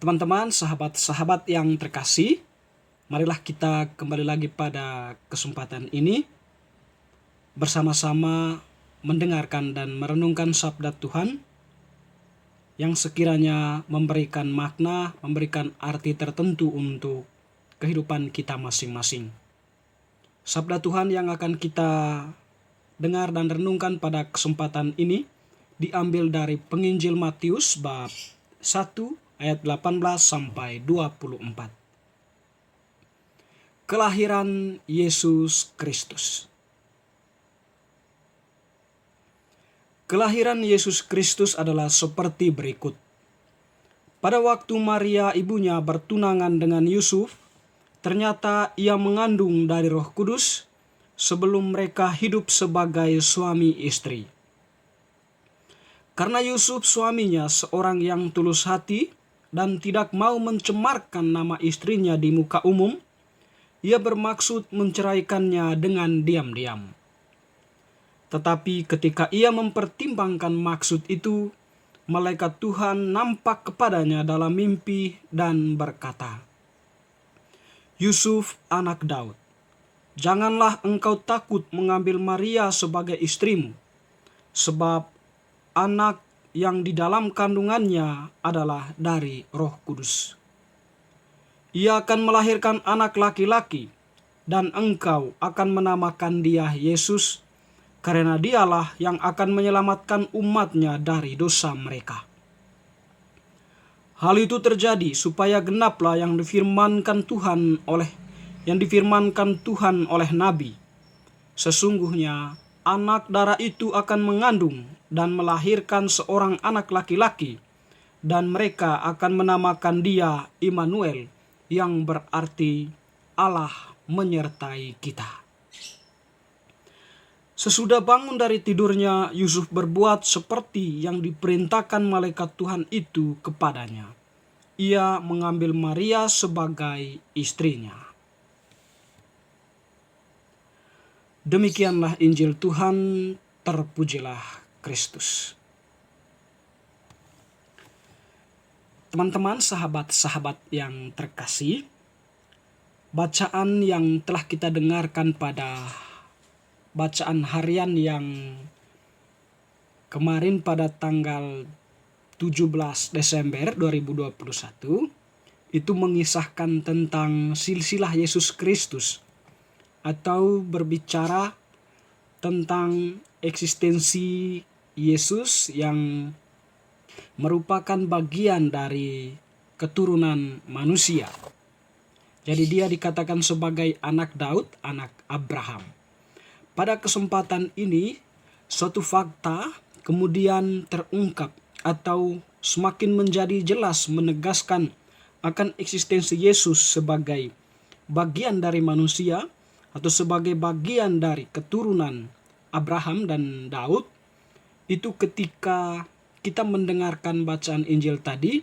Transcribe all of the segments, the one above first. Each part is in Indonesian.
Teman-teman, sahabat-sahabat yang terkasih, marilah kita kembali lagi pada kesempatan ini bersama-sama mendengarkan dan merenungkan sabda Tuhan yang sekiranya memberikan makna, memberikan arti tertentu untuk kehidupan kita masing-masing. Sabda Tuhan yang akan kita dengar dan renungkan pada kesempatan ini diambil dari Penginjil Matius bab 1 ayat 18 sampai 24. Kelahiran Yesus Kristus. Kelahiran Yesus Kristus adalah seperti berikut. Pada waktu Maria ibunya bertunangan dengan Yusuf, ternyata ia mengandung dari Roh Kudus sebelum mereka hidup sebagai suami istri. Karena Yusuf suaminya seorang yang tulus hati dan tidak mau mencemarkan nama istrinya di muka umum, ia bermaksud menceraikannya dengan diam-diam. Tetapi ketika ia mempertimbangkan maksud itu, malaikat Tuhan nampak kepadanya dalam mimpi dan berkata, "Yusuf, anak Daud, janganlah engkau takut mengambil Maria sebagai istrimu, sebab anak yang di dalam kandungannya adalah dari Roh Kudus. Ia akan melahirkan anak laki-laki, dan engkau akan menamakan dia Yesus, karena dialah yang akan menyelamatkan umatnya dari dosa mereka." Hal itu terjadi supaya genaplah yang difirmankan Tuhan oleh nabi. Sesungguhnya anak darah itu akan mengandung dan melahirkan seorang anak laki-laki, dan mereka akan menamakan dia Immanuel, yang berarti Allah menyertai kita. Sesudah bangun dari tidurnya, Yusuf berbuat seperti yang diperintahkan malaikat Tuhan itu kepadanya. Ia mengambil Maria sebagai istrinya. Demikianlah Injil Tuhan, terpujilah Kristus. Teman-teman, sahabat-sahabat yang terkasih, bacaan yang telah kita dengarkan pada bacaan harian yang kemarin pada tanggal 17 Desember 2021 itu mengisahkan tentang silsilah Yesus Kristus, atau berbicara tentang eksistensi Yesus yang merupakan bagian dari keturunan manusia. Jadi dia dikatakan sebagai anak Daud, anak Abraham. Pada kesempatan ini, suatu fakta kemudian terungkap atau semakin menjadi jelas menegaskan akan eksistensi Yesus sebagai bagian dari manusia atau sebagai bagian dari keturunan Abraham dan Daud, itu ketika kita mendengarkan bacaan Injil tadi,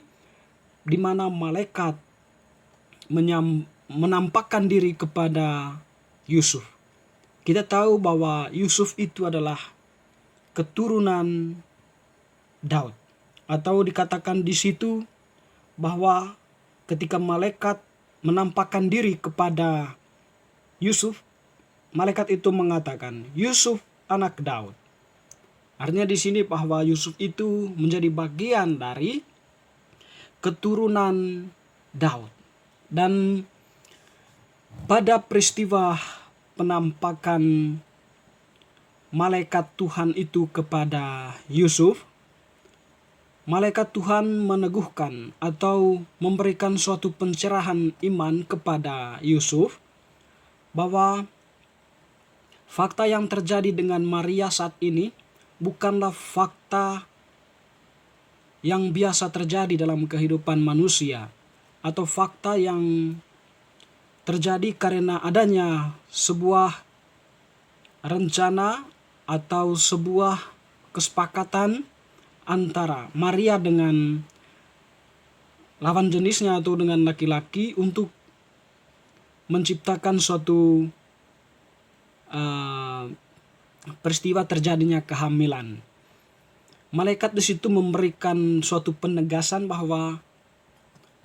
di mana malaikat menampakkan diri kepada Yusuf. Kita tahu bahwa Yusuf itu adalah keturunan Daud, atau dikatakan di situ bahwa ketika malaikat menampakkan diri kepada Yusuf, malaikat itu mengatakan, "Yusuf, anak Daud." Artinya di sini bahwa Yusuf itu menjadi bagian dari keturunan Daud. Dan pada peristiwa penampakan malaikat Tuhan itu kepada Yusuf, malaikat Tuhan meneguhkan atau memberikan suatu pencerahan iman kepada Yusuf bahwa fakta yang terjadi dengan Maria saat ini bukanlah fakta yang biasa terjadi dalam kehidupan manusia, atau fakta yang terjadi karena adanya sebuah rencana atau sebuah kesepakatan antara Maria dengan lawan jenisnya atau dengan laki-laki untuk menciptakan suatu peristiwa terjadinya kehamilan. Malaikat di situ memberikan suatu penegasan bahwa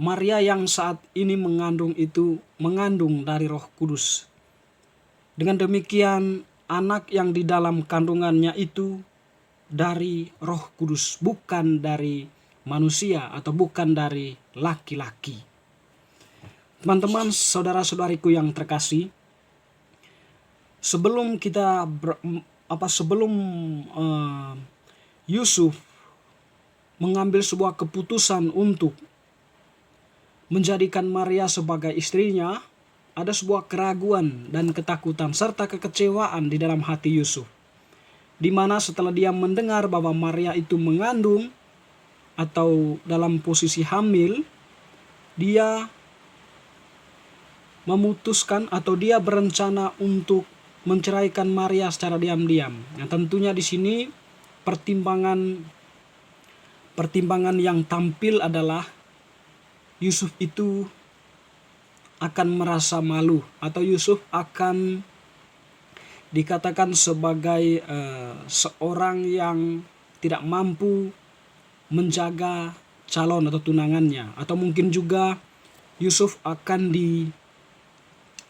Maria yang saat ini mengandung itu mengandung dari Roh Kudus. Dengan demikian, anak yang di dalam kandungannya itu dari Roh Kudus, bukan dari manusia atau bukan dari laki-laki. Teman-teman, saudara-saudariku yang terkasih, sebelum Yusuf mengambil sebuah keputusan untuk menjadikan Maria sebagai istrinya, ada sebuah keraguan dan ketakutan serta kekecewaan di dalam hati Yusuf. Di mana setelah dia mendengar bahwa Maria itu mengandung atau dalam posisi hamil, dia memutuskan atau dia berencana untuk menceraikan Maria secara diam-diam. Nah, tentunya di sini pertimbangan yang tampil adalah Yusuf itu akan merasa malu, atau Yusuf akan dikatakan sebagai seorang yang tidak mampu menjaga calon atau tunangannya, atau mungkin juga Yusuf akan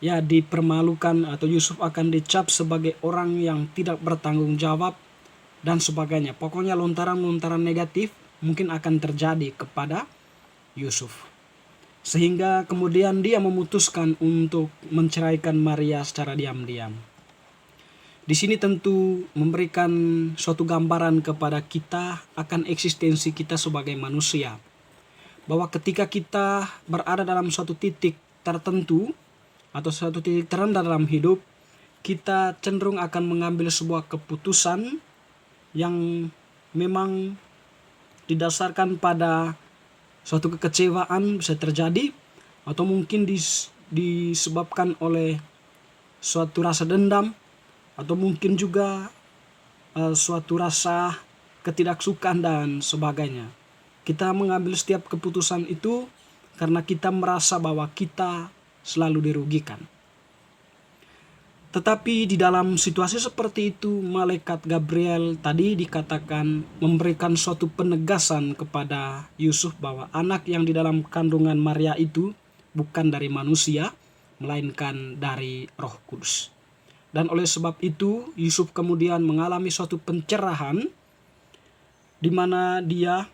dipermalukan, atau Yusuf akan dicap sebagai orang yang tidak bertanggung jawab dan sebagainya. Pokoknya lontaran-lontaran negatif mungkin akan terjadi kepada Yusuf. Sehingga kemudian dia memutuskan untuk menceraikan Maria secara diam-diam. Di sini tentu memberikan suatu gambaran kepada kita akan eksistensi kita sebagai manusia. Bahwa ketika kita berada dalam suatu titik tertentu atau suatu titik terendah dalam hidup, kita cenderung akan mengambil sebuah keputusan yang memang didasarkan pada suatu kekecewaan bisa terjadi, atau mungkin disebabkan oleh suatu rasa dendam, atau mungkin juga suatu rasa ketidaksukaan dan sebagainya. Kita mengambil setiap keputusan itu karena kita merasa bahwa kita selalu dirugikan. Tetapi di dalam situasi seperti itu, malaikat Gabriel tadi dikatakan memberikan suatu penegasan kepada Yusuf bahwa anak yang di dalam kandungan Maria itu bukan dari manusia, melainkan dari Roh Kudus. Dan oleh sebab itu, Yusuf kemudian mengalami suatu pencerahan di mana dia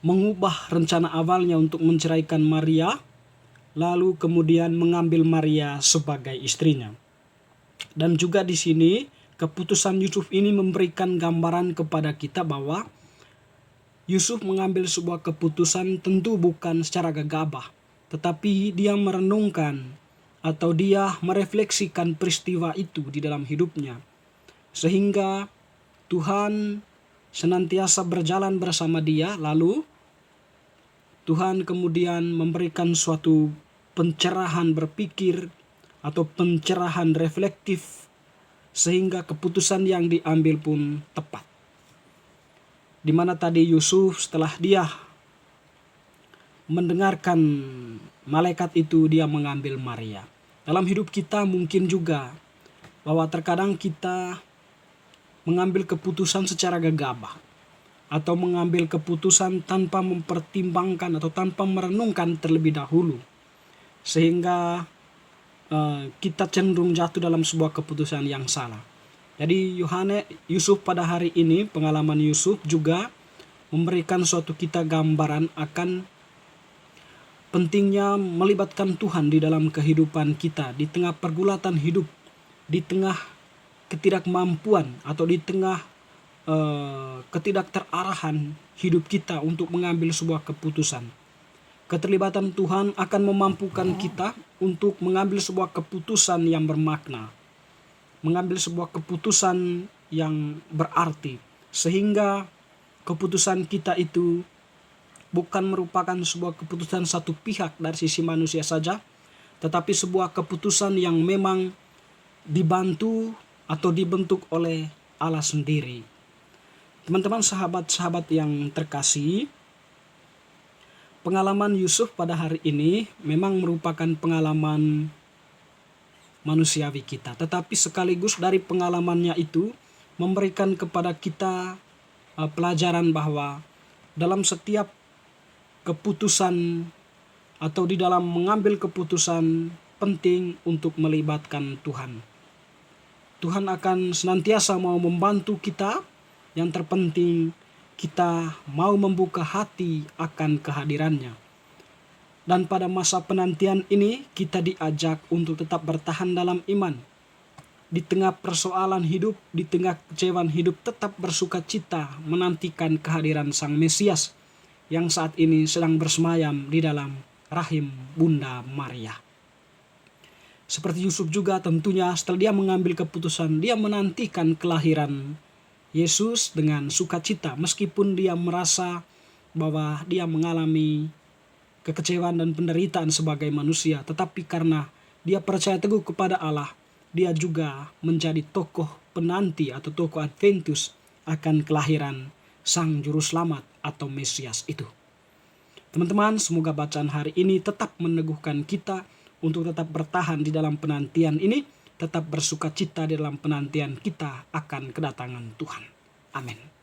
mengubah rencana awalnya untuk menceraikan Maria, lalu kemudian mengambil Maria sebagai istrinya. Dan juga di sini keputusan Yusuf ini memberikan gambaran kepada kita bahwa Yusuf mengambil sebuah keputusan tentu bukan secara gegabah, tetapi dia merenungkan atau dia merefleksikan peristiwa itu di dalam hidupnya. Sehingga Tuhan senantiasa berjalan bersama dia, lalu Tuhan kemudian memberikan suatu pencerahan berpikir atau pencerahan reflektif sehingga keputusan yang diambil pun tepat. Di mana tadi Yusuf setelah dia mendengarkan malaikat itu, dia mengambil Maria. Dalam hidup kita mungkin juga bahwa terkadang kita mengambil keputusan secara gegabah atau mengambil keputusan tanpa mempertimbangkan atau tanpa merenungkan terlebih dahulu, sehingga kita cenderung jatuh dalam sebuah keputusan yang salah. Jadi Yusuf pada hari ini, pengalaman Yusuf juga memberikan suatu kita gambaran akan pentingnya melibatkan Tuhan di dalam kehidupan kita, di tengah pergulatan hidup, di tengah ketidakmampuan atau di tengah ketidakteraarahan hidup kita untuk mengambil sebuah keputusan. Keterlibatan Tuhan akan memampukan kita untuk mengambil sebuah keputusan yang bermakna, mengambil sebuah keputusan yang berarti, sehingga keputusan kita itu bukan merupakan sebuah keputusan satu pihak dari sisi manusia saja, tetapi sebuah keputusan yang memang dibantu atau dibentuk oleh Allah sendiri. Teman-teman, sahabat-sahabat yang terkasih, pengalaman Yusuf pada hari ini memang merupakan pengalaman manusiawi kita, tetapi sekaligus dari pengalamannya itu memberikan kepada kita pelajaran bahwa dalam setiap keputusan atau di dalam mengambil keputusan penting untuk melibatkan Tuhan. Tuhan akan senantiasa mau membantu kita. Yang terpenting kita mau membuka hati akan kehadirannya. Dan pada masa penantian ini kita diajak untuk tetap bertahan dalam iman. Di tengah persoalan hidup, di tengah kecewaan hidup, tetap bersuka cita menantikan kehadiran Sang Mesias yang saat ini sedang bersemayam di dalam rahim Bunda Maria. Seperti Yusuf juga tentunya setelah dia mengambil keputusan, dia menantikan kelahiran Yesus dengan sukacita meskipun dia merasa bahwa dia mengalami kekecewaan dan penderitaan sebagai manusia, tetapi karena dia percaya teguh kepada Allah, dia juga menjadi tokoh penanti atau tokoh Adventus akan kelahiran Sang Juru Selamat atau Mesias itu. Teman-teman, semoga bacaan hari ini tetap meneguhkan kita untuk tetap bertahan di dalam penantian ini, tetap bersuka cita di dalam penantian kita akan kedatangan Tuhan. Amin.